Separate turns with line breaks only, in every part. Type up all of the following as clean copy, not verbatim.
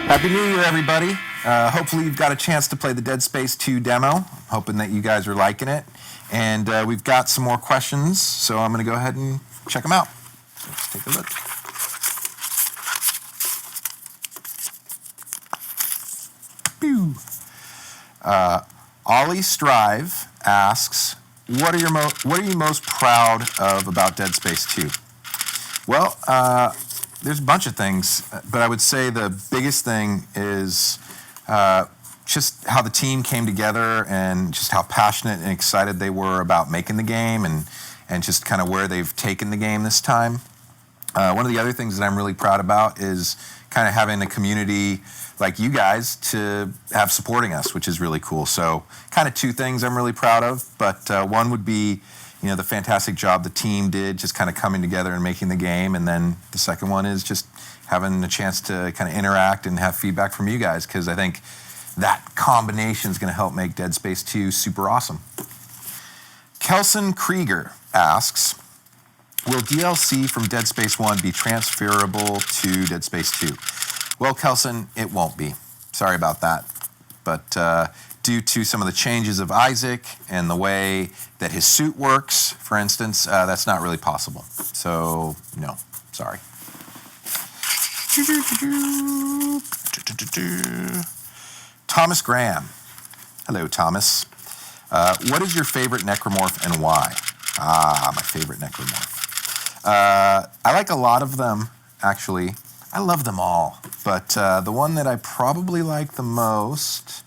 Happy New Year, everybody. Hopefully you've got a chance to play the Dead Space 2 demo. Hoping that you guys are liking it. And we've got some more questions, so I'm going to go ahead and check them out. Let's take a look. Pew. Ollie Strive asks, what are you most proud of about Dead Space 2? Well, there's a bunch of things, but I would say the biggest thing is just how the team came together and just how passionate and excited they were about making the game and just kind of where they've taken the game this time. One of the other things that I'm really proud about is kind of having a community like you guys to have supporting us, which is really cool. So kind of two things I'm really proud of, but one would be the fantastic job the team did just kind of coming together and making the game. And then the second one is just having a chance to kind of interact and have feedback from you guys, because I think that combination is going to help make Dead Space 2 super awesome. Kelson Krieger asks, will DLC from Dead Space 1 be transferable to Dead Space 2? Well, Kelson, it won't be. Sorry about that. But due to some of the changes of Isaac and the way that his suit works, for instance, that's not really possible. So, no, sorry. Thomas Graham. Hello, Thomas. What is your favorite necromorph and why? My favorite necromorph. I like a lot of them, actually. I love them all, but the one that I probably like the most,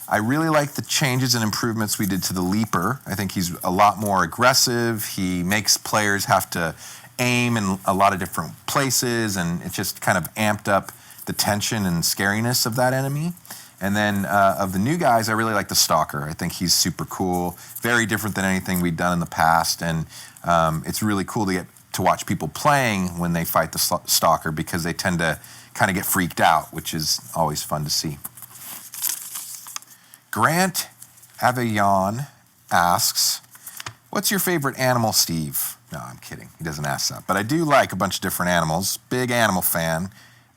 I really like the changes and improvements we did to the Leaper. I think he's a lot more aggressive. He makes players have to aim in a lot of different places, and it just kind of amped up the tension and scariness of that enemy. And then of the new guys, I really like the Stalker. I think he's super cool, very different than anything we'd done in the past, and it's really cool to watch people playing when they fight the Stalker, because they tend to kind of get freaked out, which is always fun to see. Grant Avillon asks, what's your favorite animal, Steve? No, I'm kidding. He doesn't ask that. But I do like a bunch of different animals. Big animal fan.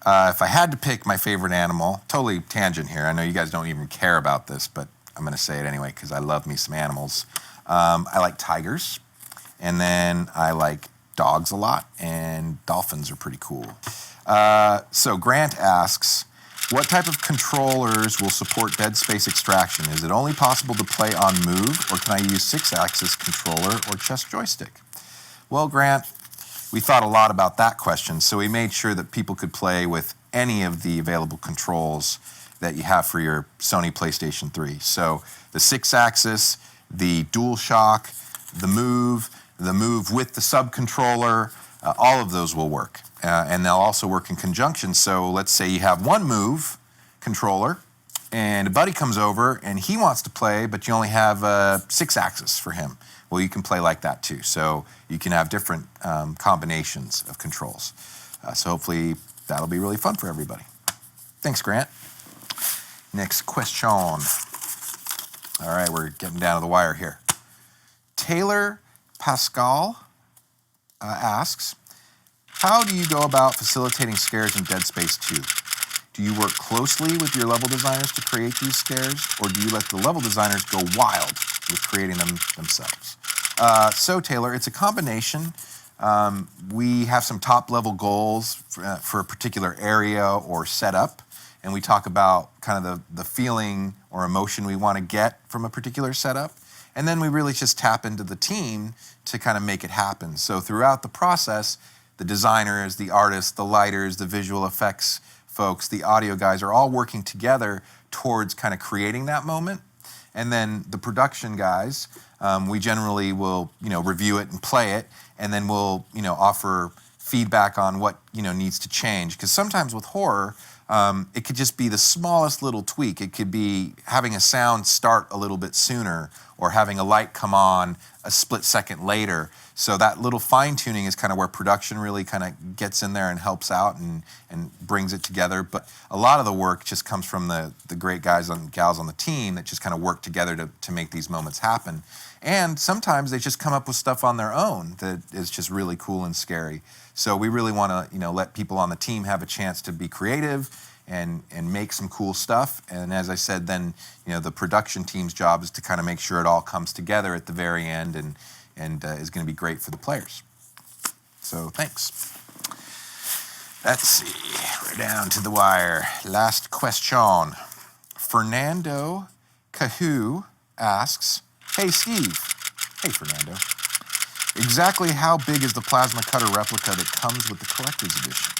If I had to pick my favorite animal, totally tangent here. I know you guys don't even care about this, but I'm going to say it anyway because I love me some animals. I like tigers. And then I like dogs a lot, and dolphins are pretty cool. So Grant asks, what type of controllers will support Dead Space Extraction? Is it only possible to play on Move, or can I use 6-axis controller or chest joystick? Well, Grant, we thought a lot about that question, so we made sure that people could play with any of the available controls that you have for your Sony PlayStation 3. So the 6-axis, the DualShock, the Move with the sub-controller, all of those will work. And they'll also work in conjunction. So let's say you have one Move controller, and a buddy comes over, and he wants to play, but you only have 6-axis for him. Well, you can play like that too. So you can have different combinations of controls. So hopefully that'll be really fun for everybody. Thanks, Grant. Next question. All right, we're getting down to the wire here. Taylor Pascal asks, how do you go about facilitating scares in Dead Space 2? Do you work closely with your level designers to create these scares, or do you let the level designers go wild with creating them themselves? So Taylor, it's a combination. We have some top-level goals for a particular area or setup, and we talk about kind of the feeling or emotion we want to get from a particular setup. And then we really just tap into the team to kind of make it happen. So throughout the process, the designers, the artists, the lighters, the visual effects folks, the audio guys are all working together towards kind of creating that moment. And then the production guys, we generally will, review it and play it, and then we'll, offer feedback on what, needs to change. Because sometimes with horror, it could just be the smallest little tweak. It could be having a sound start a little bit sooner, or having a light come on a split second later. So that little fine-tuning is kind of where production really kind of gets in there and helps out and brings it together. But a lot of the work just comes from the great guys and gals on the team that just kind of work together to make these moments happen. And sometimes they just come up with stuff on their own that is just really cool and scary. So we really want to, let people on the team have a chance to be creative and make some cool stuff. And as I said, then the production team's job is to kind of make sure it all comes together at the very end and is going to be great for the players. So thanks. Let's see, we're down to the wire. Last question. Fernando Cahu asks, hey Steve. Hey Fernando. Exactly how big is the plasma cutter replica that comes with the collector's edition?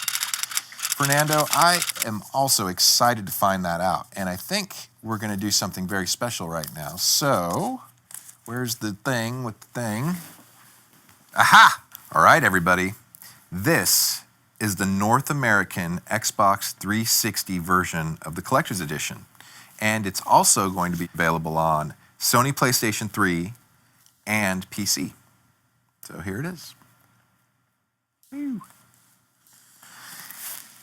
Fernando, I am also excited to find that out. And I think we're going to do something very special right now. So, where's the thing with the thing? Aha! All right, everybody. This is the North American Xbox 360 version of the collector's edition. And it's also going to be available on Sony PlayStation 3 and PC. So here it is. Woo.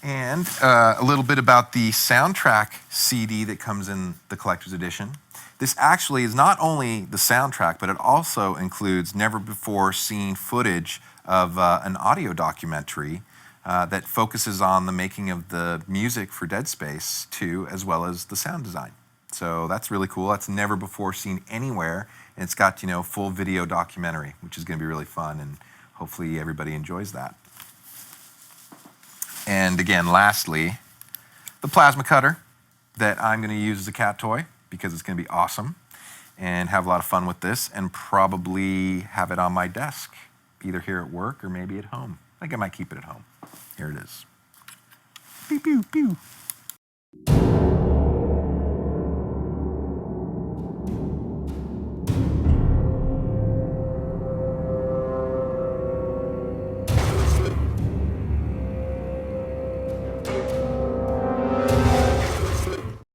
And a little bit about the soundtrack CD that comes in the collector's edition. This actually is not only the soundtrack, but it also includes never-before-seen footage of an audio documentary that focuses on the making of the music for Dead Space 2, as well as the sound design. So that's really cool. That's never before seen anywhere. And it's got, full video documentary, which is going to be really fun, and hopefully everybody enjoys that. And again, lastly, the plasma cutter that I'm going to use as a cat toy because it's going to be awesome and have a lot of fun with this and probably have it on my desk, either here at work or maybe at home. I think I might keep it at home. Here it is. Pew, pew, pew.